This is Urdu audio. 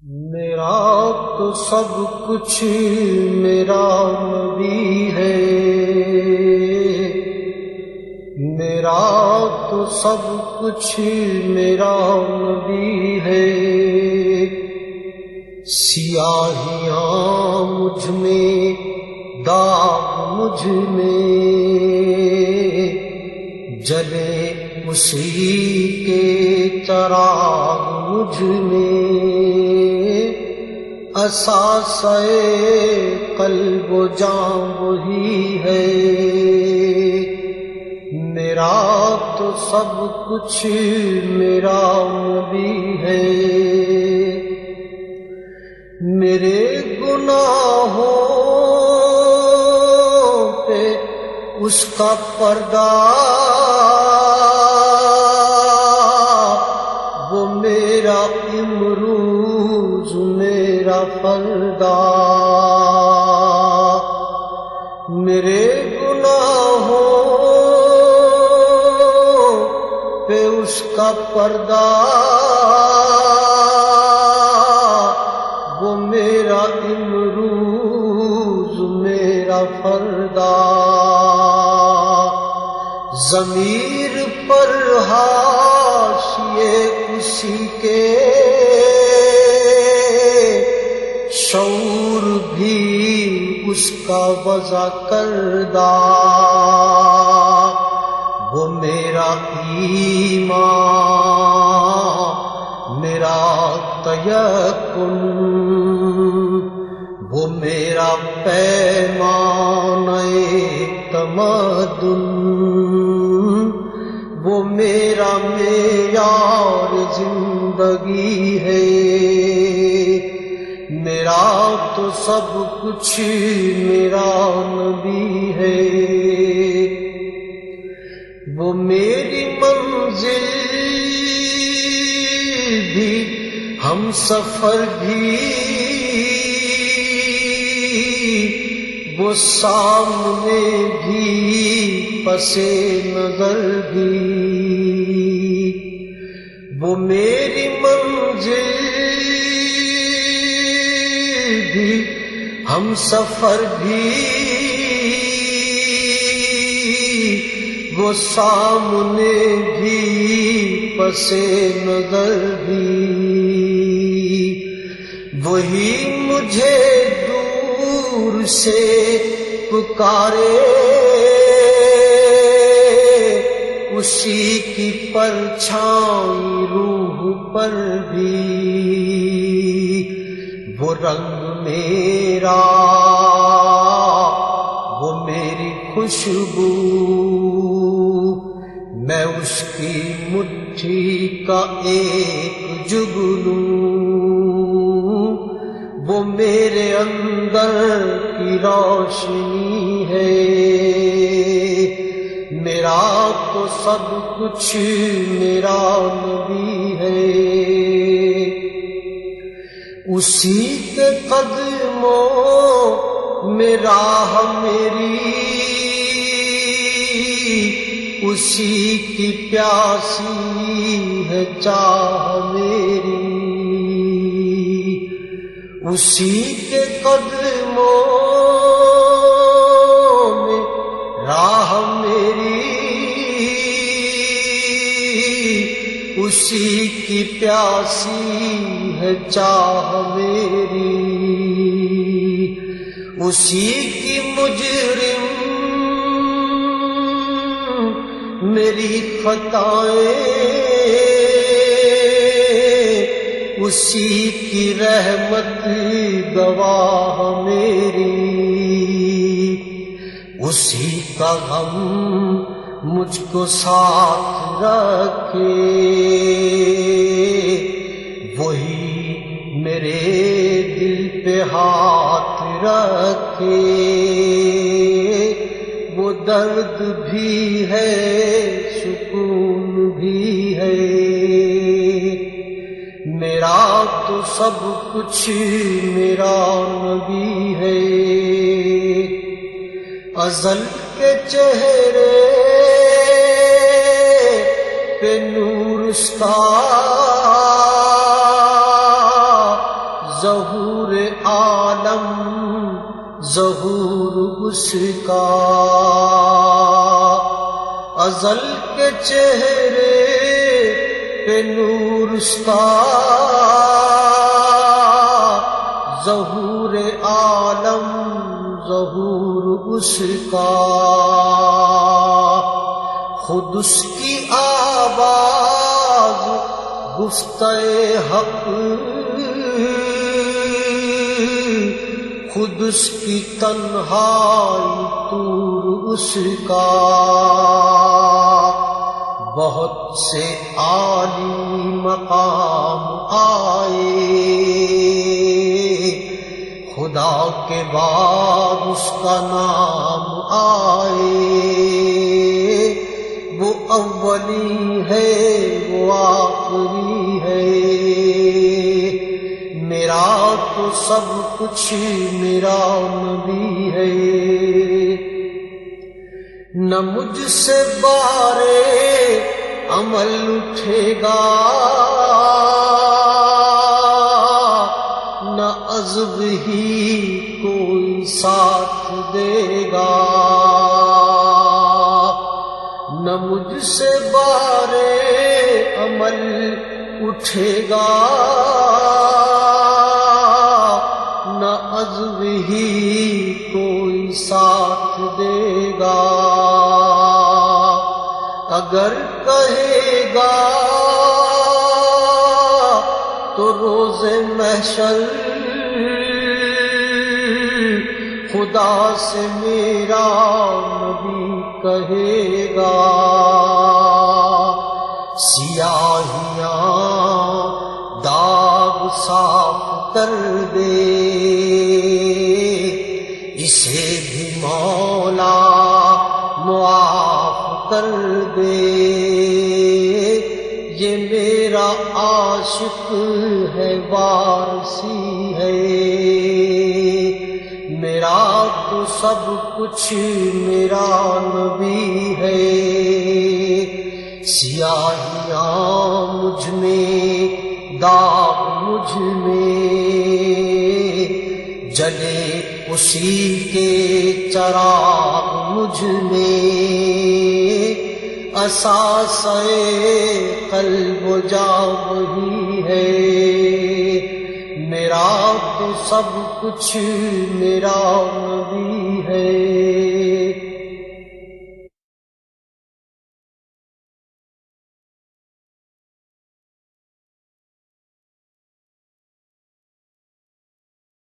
میرا تو سب کچھ میرا نبی ہے، میرا تو سب کچھ میرا نبی ہے۔ سیاہیاں مجھ میں، داغ مجھ میں، جلے اسی کے چراغ مجھ میں۔ اثاثہ قلب و جاں وہی ہے، میرا تو سب کچھ میرا نبی ہے۔ میرے گناہوں پہ اس کا پردہ، وہ میرا امروز میرا فردا۔ میرے گناہوں پہ اس کا پردہ، وہ میرا امروز میرا فردا۔ ضمیر پر حاشیے اسی کے، شعور بھی اس کا وضع کردہ۔ وہ میرا ایمان، میرا تیقن، وہ میرا پیمانہ تمدن، وہ میرا معیار زندگی ہے۔ میرا تو سب کچھ میرا نبی ہے۔ وہ میری منزل بھی، ہم سفر بھی، وہ سامنے بھی، پس نظر بھی۔ وہ میری منزل بھی، ہم سفر بھی، وہ سامنے بھی، پس نظر بھی۔ وہی مجھے دور سے پکارے، اسی کی پرچھائی روح پر بھی۔ وہ رنگ میرا، وہ میری خوشبو، میں اس کی مٹھی کا ایک جگنو۔ وہ میرے اندر کی روشنی ہے، میرا تو سب کچھ میرا نبی ہے۔ اسی کے قدموں میں راہ میری، اسی کی پیاسی ہے چاہ میری۔ اسی کے قدموں میں راہ میری، اسی کی پیاسی ہے چاہ میری۔ اسی کی مجرم میری خطائیں، اسی کی رحمت گواہ میری۔ اسی کا غم مجھ کو ساتھ رکھے، وہی میرے دل پہ ہاتھ رکھے۔ وہ درد بھی ہے، سکون بھی ہے، میرا تو سب کچھ میرا نبی ہے۔ ازل کے چہرے پہ نور اس کا، ظہور عالم ظہور اس کا، ازل کے چہرے پہ نور اس کا، ظہور عالم ظہور اس کا، خود اس کی آواز گفتہ حق، خود اس کی تنہائی طور اس کا، بہت سے عالی مقام آئے، خدا کے بعد اس کا نام آئے، وہ اولی ہے وہ آخری ہے، میرا تو سب کچھ میرا نبی ہے، نہ مجھ سے بارے عمل اٹھے گا، نہ عزب ہی کوئی ساتھ دے گا، نہ مجھ سے بارے عمل اٹھے گا، نہ عزب ہی کوئی ساتھ دے گا، اگر کہے گا تو روز محشر خدا سے میرا نبی کہے گا، سیاہیاں داغ صاف کر دے، اسے بھی مولا معاف کر دے، یہ میرا عاشق ہے وارثی ہے، میرا تو سب کچھ میرا نبی ہے، سیاہیاں مجھ میں داغ مجھ میں، جلے اسی کے چراغ مجھ میں، اساسِ قلب و جاں وہی ہے، میرا تو سب کچھ میرا نبی ہے۔